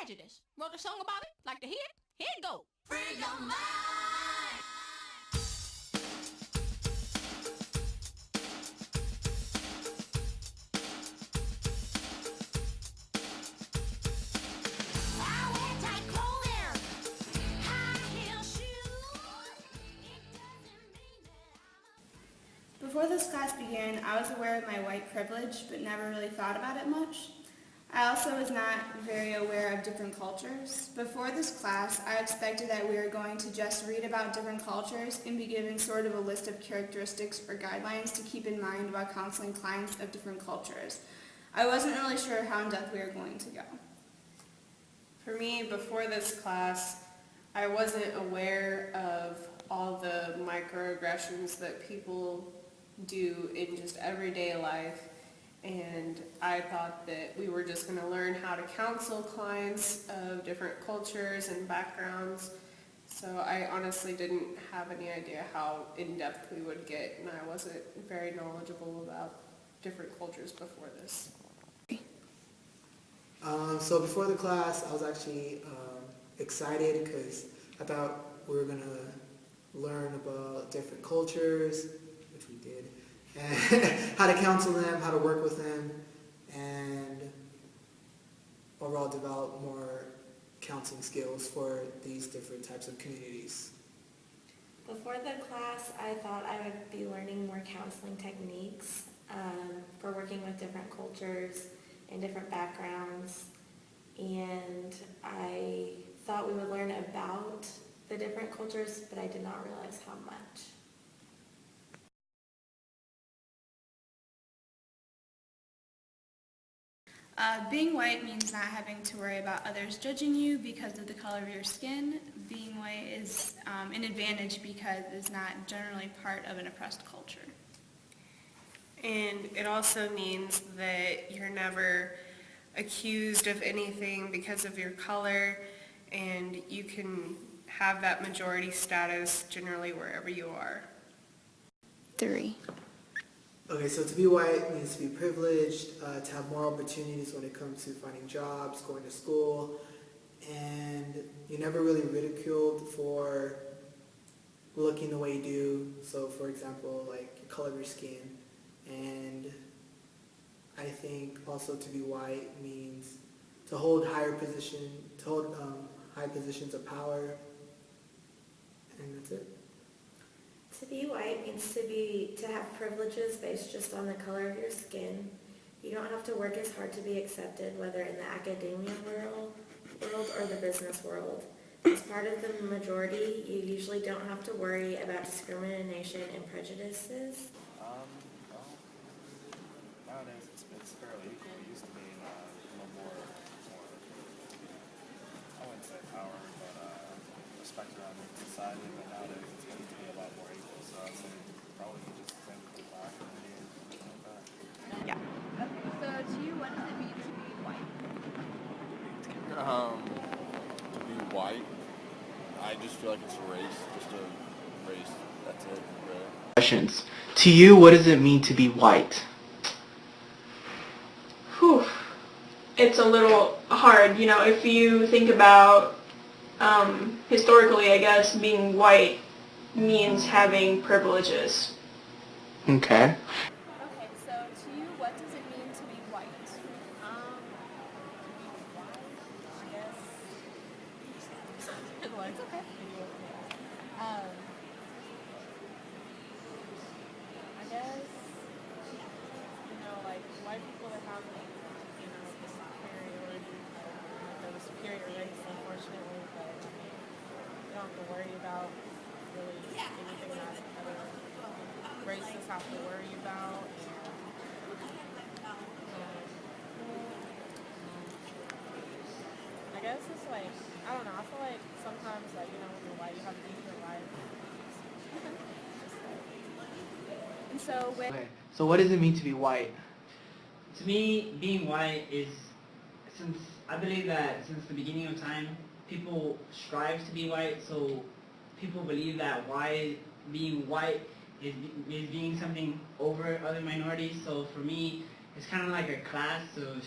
prejudice. Wrote a song about it. Like to hear it? Here it go. Free your mind. I wear tight clothing, high heel shoes. It doesn't mean that Before this class began, I was aware of my white privilege, but never really thought about it much. I also was not very aware of different cultures. Before this class, I expected that we were going to just read about different cultures and be given sort of a list of characteristics or guidelines to keep in mind while counseling clients of different cultures. I wasn't really sure how in depth we were going to go. For me, before this class, I wasn't aware of all the microaggressions that people do in just everyday life, and I thought that we were just going to learn how to counsel clients of different cultures and backgrounds. So I honestly didn't have any idea how in-depth we would get, and I wasn't very knowledgeable about different cultures before this. So before the class, I was actually excited because I thought we were going to learn about different cultures, which we did, and how to counsel them, how to work with them, and overall develop more counseling skills for these different types of communities. Before the class, I thought I would be learning more counseling techniques for working with different cultures and different backgrounds, and I thought we would learn about the different cultures, but I did not realize how much. Being white means not having to worry about others judging you because of the color of your skin. Being white is an advantage because it's not generally part of an oppressed culture. And it also means that you're never accused of anything because of your color, and you can have that majority status generally wherever you are. 3. Okay, so to be white means to be privileged, to have more opportunities when it comes to finding jobs, going to school, and you're never really ridiculed for looking the way you do. So for example, like your color of your skin. And I think also to be white means to hold high positions of power, and that's it. To be white means to have privileges based just on the color of your skin. You don't have to work as hard to be accepted, whether in the academia world or the business world. As part of the majority, you usually don't have to worry about discrimination and prejudices. Well, nowadays it's fairly equal. It used to be a little more, I wouldn't say power, but respect around the society, but nowadays it's getting to be a lot more equal, so I'd say probably just the same with black or Indian, something like that. Yeah. Okay, so to you, what does it mean to be white? To be white, I just feel like it's a race, just a race, that's it, really. Questions. To you, what does it mean to be white? Whew. It's a little hard, if you think about historically, I guess, being white means having privileges. Okay. Okay, so to you, what does it mean to be white? I guess. Well, it's okay. I guess, like white people that have, the superiority, the superior race, unfortunately, but you don't have to worry about really anything that other races have to worry about. I guess it's like, I don't know, I feel like sometimes, like, when you're white, you have to live your life. And so with Okay. So what does it mean to be white? To me, being white is, I believe that since the beginning of time, people strive to be white, so people believe that being white is being something over other minorities. So for me, it's kind of like a class, so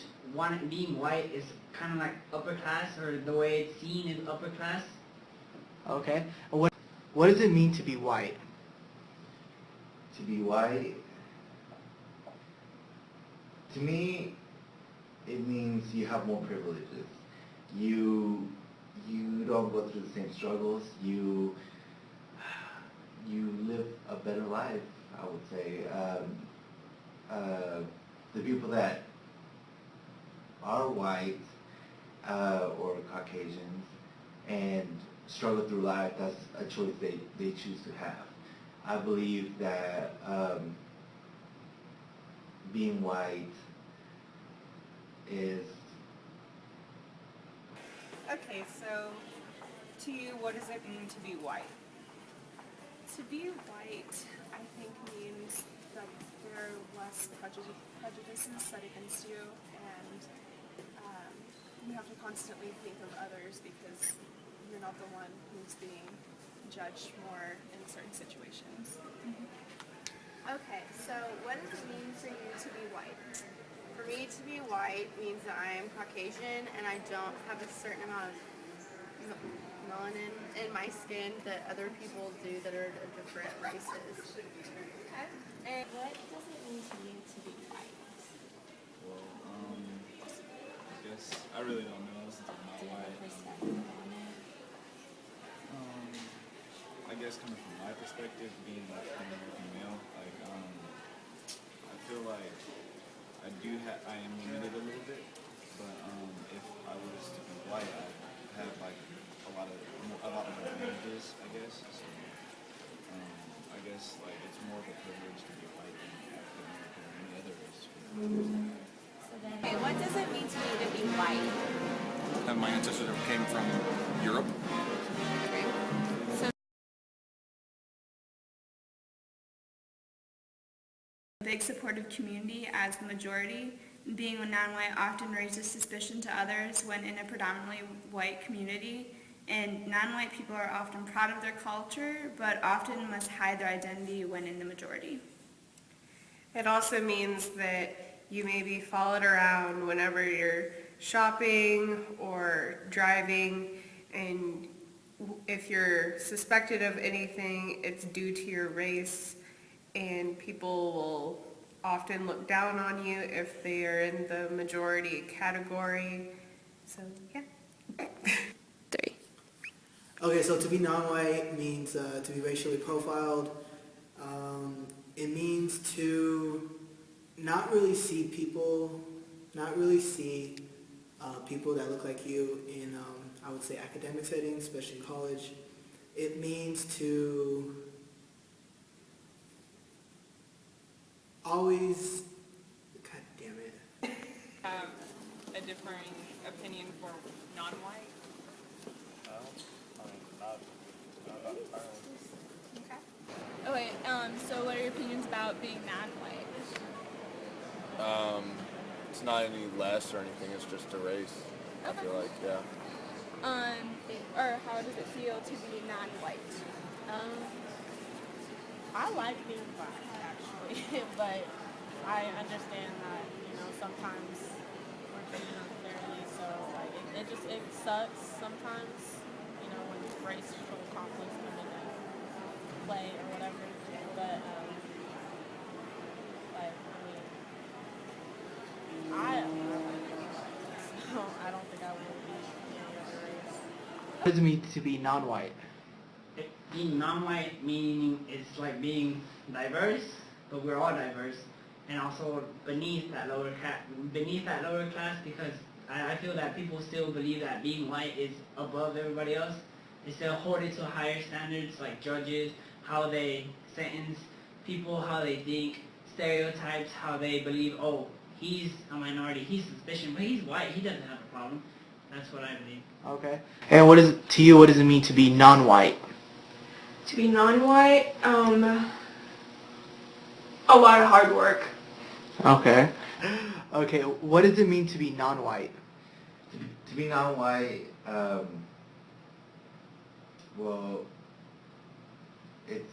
being white is kind of like upper class, or the way it's seen is upper class. Okay. What does it mean to be white? To be white, to me, it means you have more privileges. You don't go through the same struggles. You live a better life, I would say. The people that are white or Caucasians and struggle through life, that's a choice they choose to have. I believe that being white is... Okay, so to you, what does it mean to be white? To be white, I think, means that there are less prejudices set against you, and you have to constantly think of others because you're not the one who's being judged more in certain situations. Okay, so what does it mean for you to be white? For me to be white means that I am Caucasian and I don't have a certain amount of melanin in my skin that other people do that are of different races. Okay. And what does it mean to you to be white? Well, I guess I really don't know since I'm not white. I guess coming from my perspective, being like an American male, like I feel like I am limited a little bit, but if I was to be white, I'd have like a lot of more advantages, I guess. So I guess like it's more of a privilege to be white than African American or any other race. Okay, what does it mean to you to be white? And my ancestors came from Europe. A big supportive community as the majority. Being a non-white often raises suspicion to others when in a predominantly white community, and non-white people are often proud of their culture, but often must hide their identity when in the majority. It also means that you may be followed around whenever you're shopping or driving, and if you're suspected of anything, it's due to your race, and people will often look down on you if they are in the majority category. So, yeah. 3. Okay, so to be non-white means to be racially profiled. It means to not really see people that look like you in, I would say, academic settings, especially in college. It means to always, God damn it. Have a differing opinion for non-white? Not entirely. Okay, so what are your opinions about being non-white? It's not any less or anything. It's just a race. I feel like, yeah. Or how does it feel to be non-white? I like being black, actually, but I understand that, sometimes we're treated unfairly, so like it sucks sometimes, when racial conflicts come into play or whatever. But I like being white, so I don't think I would be any other race. What does it mean to be non-white? Being non-white meaning it's like being diverse, but we're all diverse, and also beneath that lower class, because I feel that people still believe that being white is above everybody else. They still hold it to higher standards, like judges, how they sentence people, how they think, stereotypes, how they believe, oh, he's a minority, he's suspicious, but he's white, he doesn't have a problem. That's what I believe. Okay. And what does it mean to be non-white? To be non-white, a lot of hard work. Okay. Okay, what does it mean to be non-white? To be non-white, well, to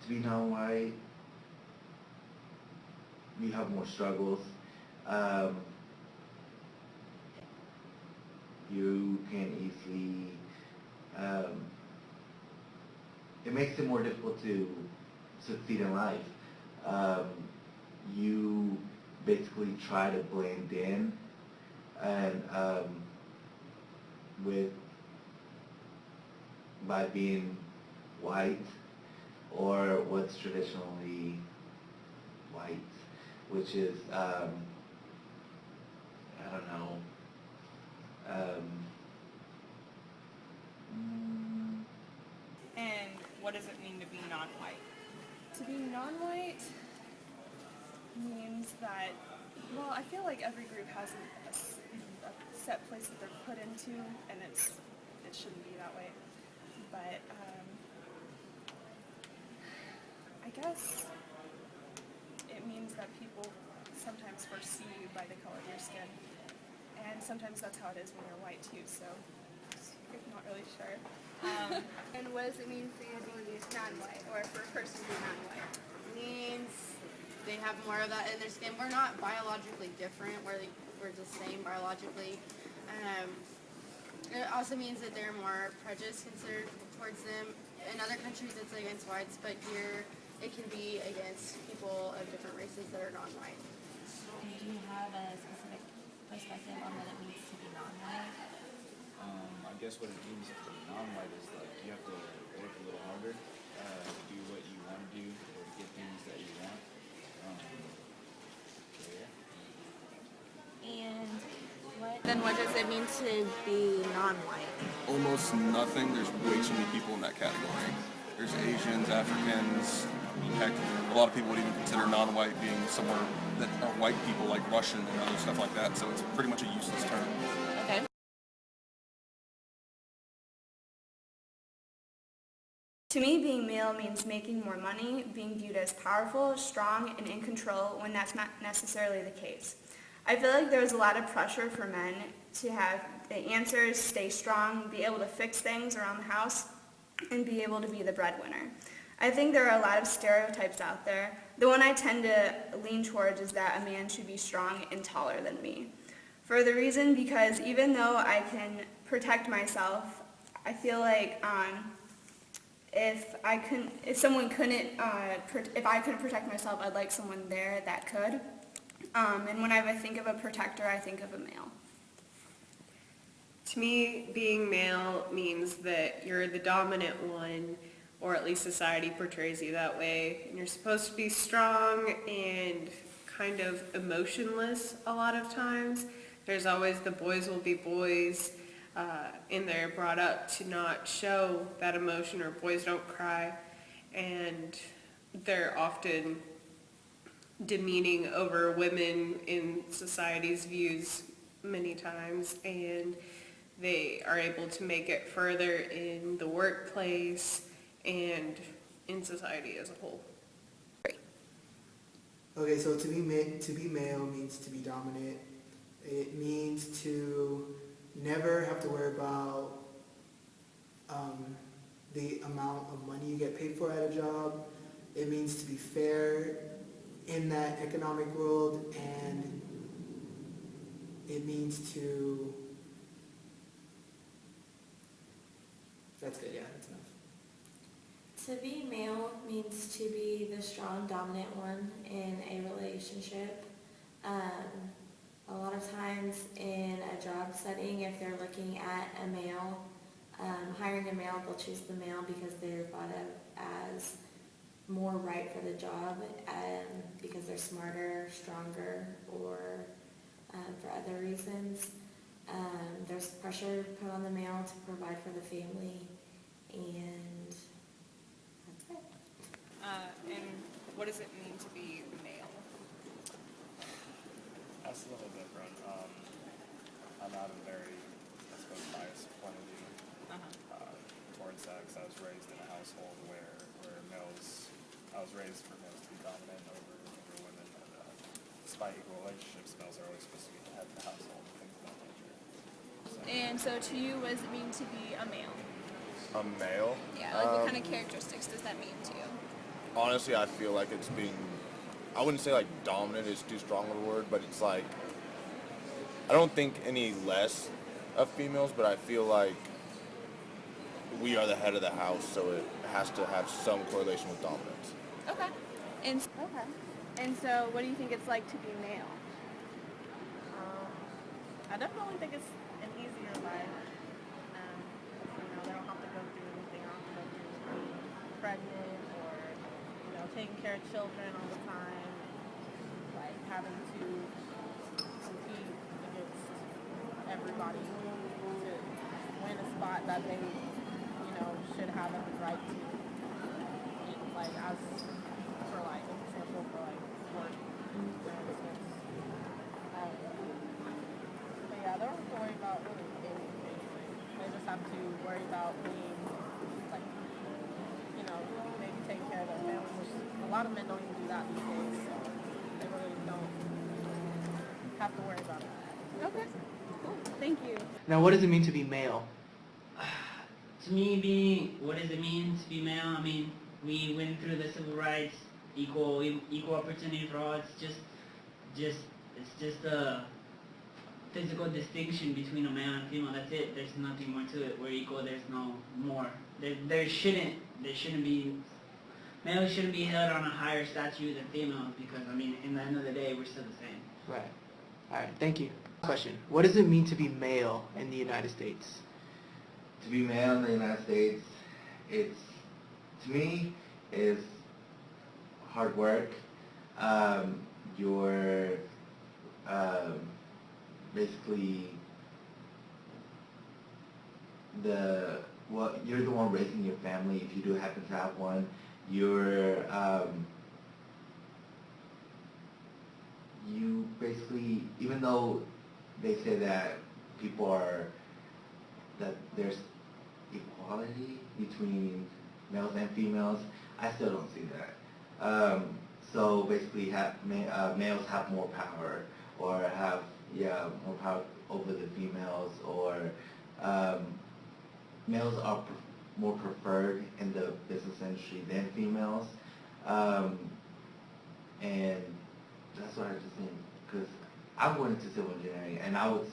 be non-white, you have more struggles. Um, you can easily, it makes it more difficult to succeed in life. You basically try to blend in and by being white or what's traditionally white, which is I don't know. And what does it mean to be non-white? To be non-white means that, well, I feel like every group has a set place that they're put into, and it shouldn't be that way. But I guess it means that people sometimes foresee you by the color of your skin, and sometimes that's how it is when you're white too. So I'm not really sure. And what does it mean for you to be non-white, or for a person to be non-white? It means they have more of that in their skin. We're not biologically different. We're the same biologically. It also means that they're more prejudiced considered towards them. In other countries, it's against whites, but here it can be against people of different races that are non-white. Do you have a specific perspective on what it means to be non-white? I guess what it means to be non-white is like you have to work a little harder to do what you want to do or to get things that you want. So yeah. And Then what does it mean to be non-white? Almost nothing. There's way too many people in that category. There's Asians, Africans, heck, a lot of people would even consider non-white being somewhere that are white people like Russian and other stuff like that, so it's pretty much a useless term. Okay. To me, being male means making more money, being viewed as powerful, strong, and in control when that's not necessarily the case. I feel like there's a lot of pressure for men to have the answers, stay strong, be able to fix things around the house, and be able to be the breadwinner. I think there are a lot of stereotypes out there. The one I tend to lean towards is that a man should be strong and taller than me. For the reason because even though I can protect myself, I feel like if I couldn't protect myself, I'd like someone there that could. And whenever I think of a protector, I think of a male. To me, being male means that you're the dominant one, or at least society portrays you that way. And you're supposed to be strong and kind of emotionless a lot of times. There's always the boys will be boys, and they're brought up to not show that emotion, or boys don't cry. And they're often demeaning over women in society's views many times, and they are able to make it further in the workplace and in society as a whole. Okay, so to be male means to be dominant. It means to never have to worry about the amount of money you get paid for at a job. It means to be fair in that economic world, and it means to, that's good, yeah, that's enough. To be male means to be the strong, dominant one in a relationship. A lot of times in a job setting, if they're looking at a male, hiring a male, they'll choose the male because they're thought of as more right for the job, because they're smarter, stronger, or for other reasons. There's pressure put on the male to provide for the family, and that's it. And what does it mean to be male? That's a little different. I'm out of a very, I suppose, biased point of view towards that, because I was raised in a household where I was raised for males to be dominant over women, and despite equal relationships, males are always supposed to be the head of the household and things of that nature. So. And so to you, what does it mean to be a male? A male? Yeah, like what kind of characteristics does that mean to you? Honestly, I feel like it's I wouldn't say like dominant is too strong of a word, but it's like, I don't think any less of females, but I feel like we are the head of the house, so it has to have some correlation with dominance. Okay. And so what do you think it's like to be male? I definitely think it's an easier life. They don't have to go through anything. I don't have to go through being pregnant or, taking care of children all the time. Like having to compete against everybody to win a spot that they, should have every right to. Like as for like example for like work, for instance. But yeah, they don't have to worry about really anything. They just have to worry about being like, maybe taking care of their family, which a lot of men don't even do that these days, so they really don't have to worry about it. Okay. Cool. Thank you. Now, what does it mean to be male? To me, what does it mean to be male? I mean, we went through the civil rights, equal opportunity for all. It's just a physical distinction between a male and female. That's it. There's nothing more to it. We're equal. There's no more. There shouldn't be. Males shouldn't be held on a higher statute than females because, I mean, in the end of the day, we're still the same. Right. All right. Thank you. Question: what does it mean to be male in the United States? To be male in the United States, to me, is hard work. You're basically you're the one raising your family if you do happen to have one. You're you basically, even though they say that that there's equality between males and females, I still don't see that. So basically, males have more power, or have more power over the females, or males are more preferred in the business industry than females, and that's what I just think. Because I'm going into civil engineering, and I would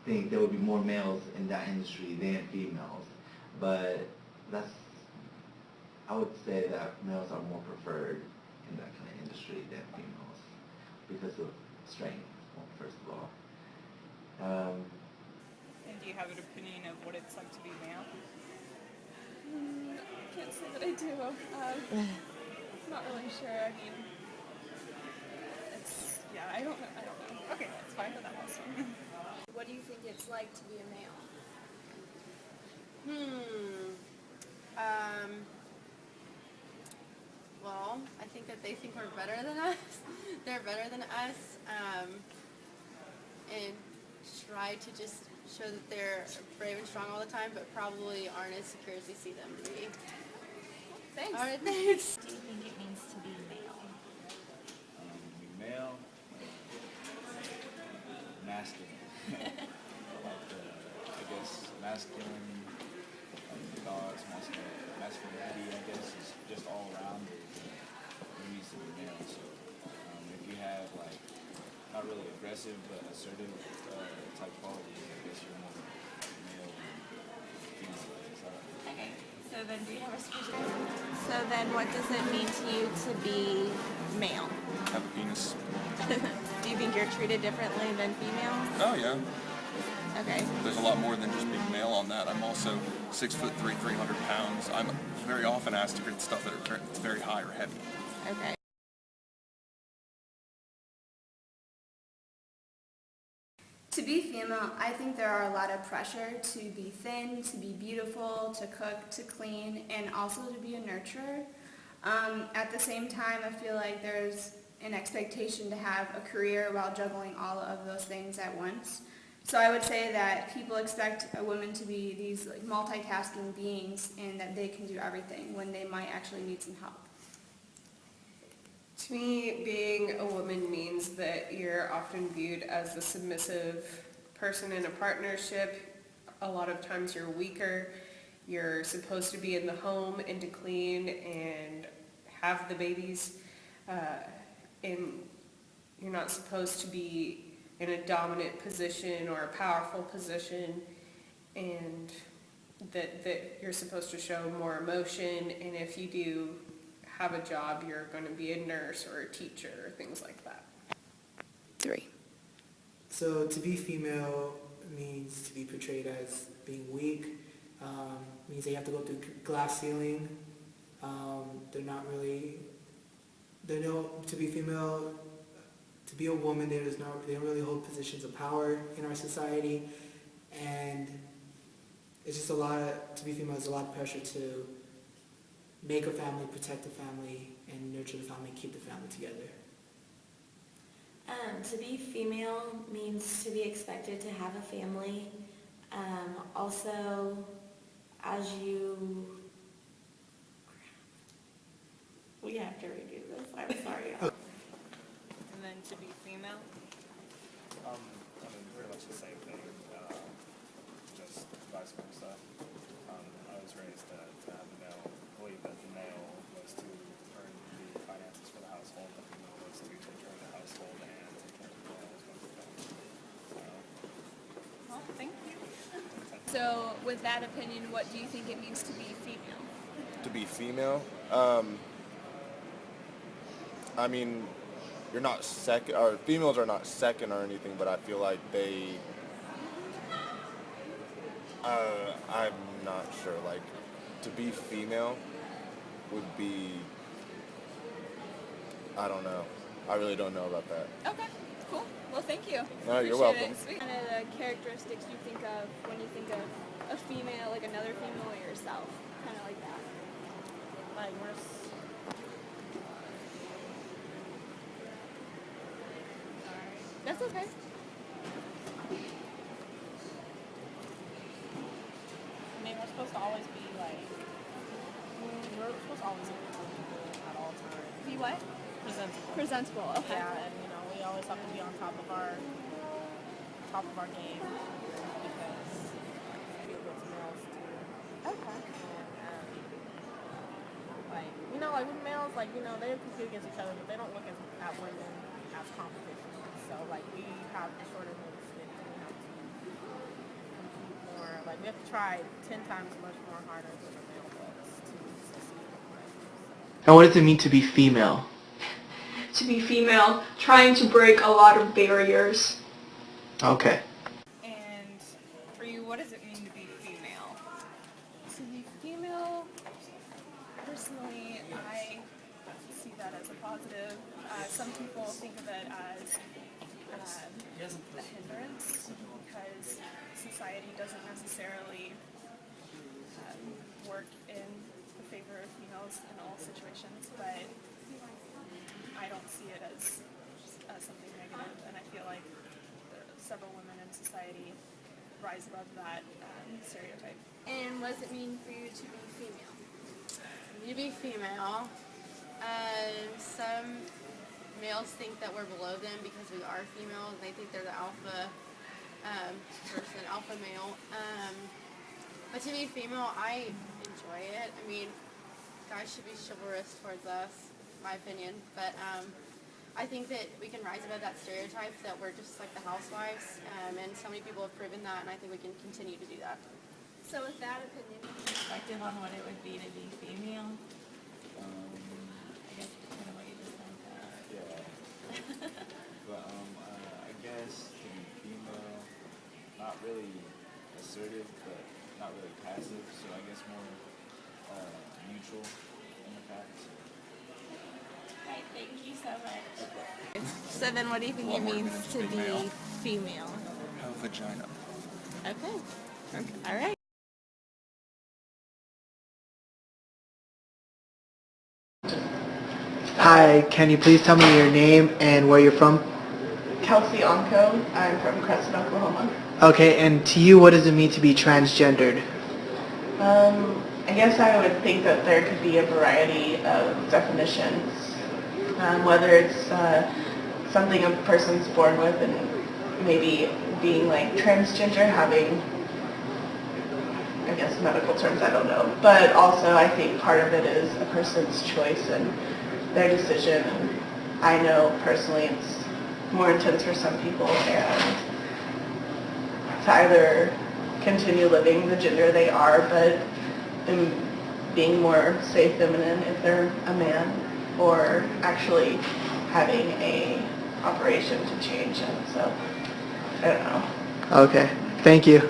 think there would be more males in that industry than females, but I would say that males are more preferred in that kind of industry than females because of strength, first of all. And do you have an opinion of what it's like to be male? I can't say that I do. Not really sure. I mean, I don't know. Okay, that's fine. But that was fun. What do you think it's like to be a male? Well, I think that they think we're better than us. They're better than us, and try to just show that they're brave and strong all the time, but probably aren't as secure as we see them to be. Thanks. All right, thanks. What do you think it means to be male? Be male, masculine. I guess masculine, gods, masculinity, I guess, is just all around it. It means to be male. So if you have like not really aggressive but assertive type qualities, I guess you're more male than female. Okay. So then do you have a specific? So then what does it mean to you to be male? Have a penis. Do you think you're treated differently than females? Oh yeah. Okay. There's a lot more than just being male on that. I'm also 6'3", 300 pounds. I'm very often asked to read stuff that are very high or heavy. Okay. To be female, I think there are a lot of pressure to be thin, to be beautiful, to cook, to clean, and also to be a nurturer. At the same time, I feel like there's an expectation to have a career while juggling all of those things at once. So I would say that people expect a woman to be these like multitasking beings and that they can do everything when they might actually need some help. To me, being a woman means that you're often viewed as the submissive person in a partnership. A lot of times you're weaker. You're supposed to be in the home and to clean and have the babies, and you're not supposed to be in a dominant position or a powerful position, and that you're supposed to show more emotion, and if you do have a job, you're going to be a nurse or a teacher or things like that. 3. So to be female means to be portrayed as being weak, means they have to go through glass ceiling. To be female, to be a woman, they don't really hold positions of power in our society, and it's just to be female is a lot of pressure to make a family, protect the family, and nurture the family, keep the family together. To be female means to be expected to have a family. Also, we have to redo this, I'm sorry. And then to be female? I mean, pretty much the same thing, just vice versa. I was raised to have the male, believe that the male was to earn the finances for the household, the female was to take care of the household and take care of the male as well. Well, thank you. So, with that opinion, what do you think it means to be female? To be female, I mean, you're not second, or females are not second or anything, but I feel like I'm not sure, like, to be female would be, I don't know. I really don't know about that. Okay, cool. Well, thank you. No, you're Appreciate welcome. it. Sweet. Kind of the characteristics you think of when you think of a female, like another female or yourself, kind of like that. Like we're That's okay. I mean, we're supposed to always be like, we're supposed to always be presentable at all times. Be what? Presentable. Presentable, okay. Yeah, and we always have to be on top of our game because we with males too. Okay. And like with males, they compete against each other, but they don't look at women as competition. So we have to sort of stick and we have to compete more. We have to try 10 times much more harder than a male does to succeed in life. And what does it mean to be female? To be female, trying to break a lot of barriers. Okay. And for you, what does it mean to be female? To be female, personally, I see that as a positive. Some people think of it as a hindrance because society doesn't necessarily work in the favor of females in all situations, but I don't see it as something negative, and I feel like several women in society rise above that stereotype. And what does it mean for you to be female? To be female, some males think that we're below them because we are female. They think they're the alpha person, alpha male. But to be female, I enjoy it. I mean, guys should be chivalrous towards us, my opinion. But I think that we can rise above that stereotype that we're just like the housewives. And so many people have proven that, and I think we can continue to do that. So with that opinion, Perspective on what it would be to be female. I guess kind of what you just said. Yeah. But I guess to be female, not really assertive, but not really passive. So I guess more neutral in the facts. Right, thank you so much. So then what do you think it means to be female? Have a vagina. Okay. All right. Hi, can you please tell me your name and where you're from? Kelsey Onko. I'm from Crescent, Oklahoma. Okay, and to you, what does it mean to be transgendered? I guess I would think that there could be a variety of definitions, whether it's something a person's born with and maybe being like transgender, having a guess medical terms, I don't know. But also I think part of it is a person's choice and their decision. And I know personally it's more intense for some people, and to either continue living the gender they are, but in being more say feminine if they're a man, or actually having a operation to change them. So I don't know. Okay, thank you.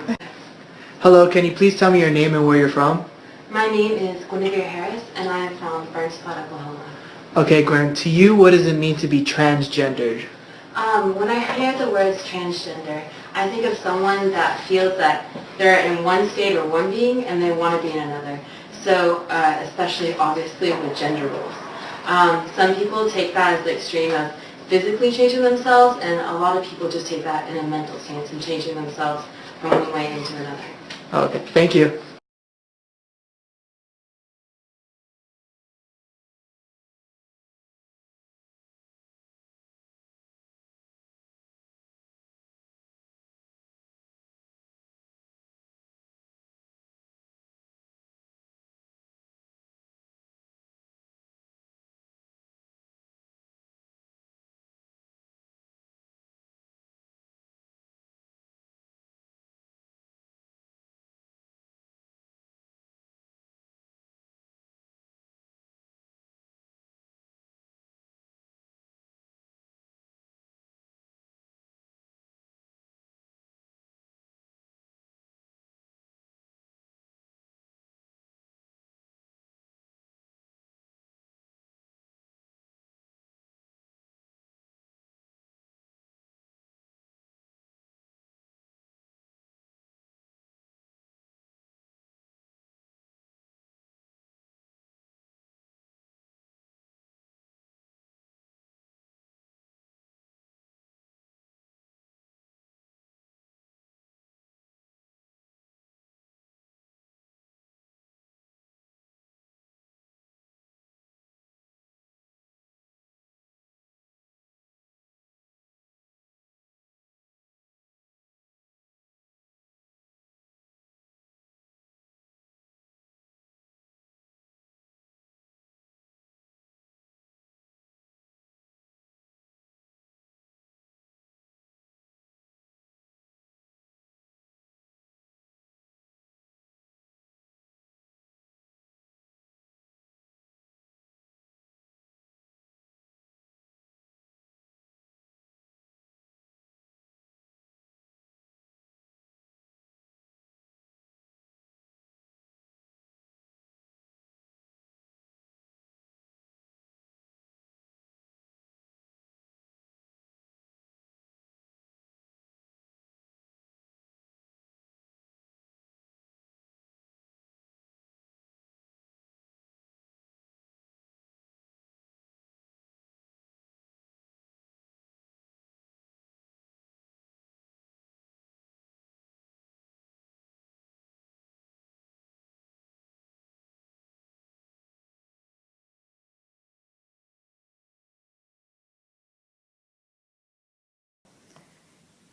Hello, can you please tell me your name and where you're from? My name is Guinevere Harris, and I am from Burns Spot, Oklahoma. Okay, Gwen, to you, what does it mean to be transgendered? When I hear the words transgender, I think of someone that feels that they're in one state or one being and they want to be in another. So, especially obviously with gender roles. Some people take that as the extreme of physically changing themselves, and a lot of people just take that in a mental stance and changing themselves from one way into another. Okay, thank you.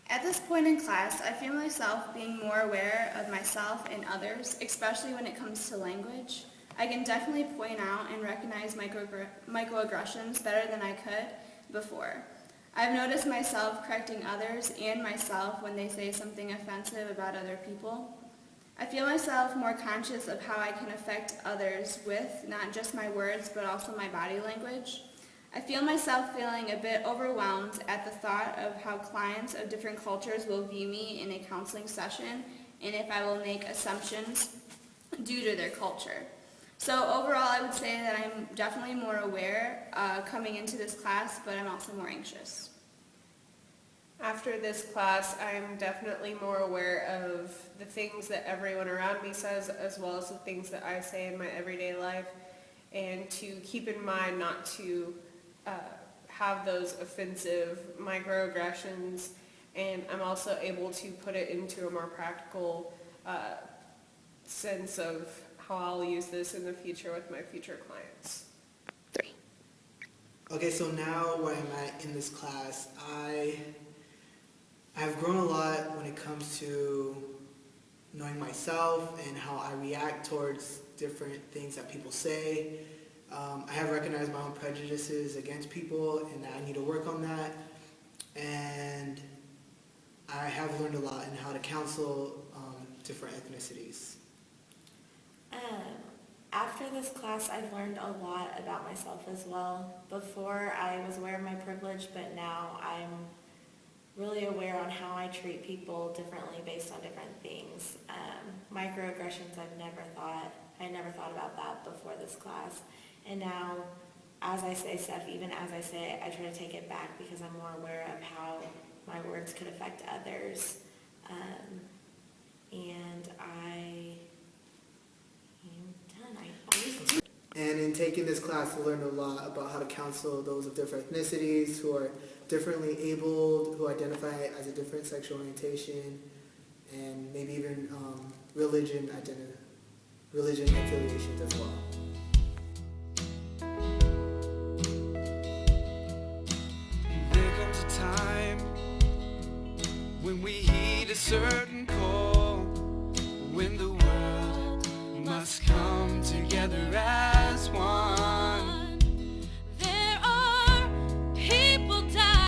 At this point in class, I feel myself being more aware of myself and others, especially when it comes to language. I can definitely point out and recognize microaggressions better than I could before. I've noticed myself correcting others and myself when they say something offensive about other people. I feel myself more conscious of how I can affect others with not just my words but also my body language. I feel myself feeling a bit overwhelmed at the thought of how clients of different cultures will view me in a counseling session and if I will make assumptions due to their culture. So overall, I would say that I'm definitely more aware coming into this class, but I'm also more anxious. After this class, I'm definitely more aware of the things that everyone around me says, as well as the things that I say in my everyday life, and to keep in mind not to have those offensive microaggressions, and I'm also able to put it into a more practical sense of how I'll use this in the future with my future clients. Okay, so now where I'm at in this class, I've grown a lot when it comes to knowing myself and how I react towards different things that people say. I have recognized my own prejudices against people and that I need to work on that. And I have learned a lot in how to counsel different ethnicities. After this class, I've learned a lot about myself as well. Before, I was aware of my privilege, but now I'm really aware on how I treat people differently based on different things. Microaggressions, I never thought about that before this class. And now, as I say stuff, even as I say it, I try to take it back because I'm more aware of how my words could affect others. And I am done. I always... And in taking this class, I learned a lot about how to counsel those of different ethnicities who are differently abled, who identify as a different sexual orientation, and maybe even religion affiliations as well. There comes a time when we heed a certain call.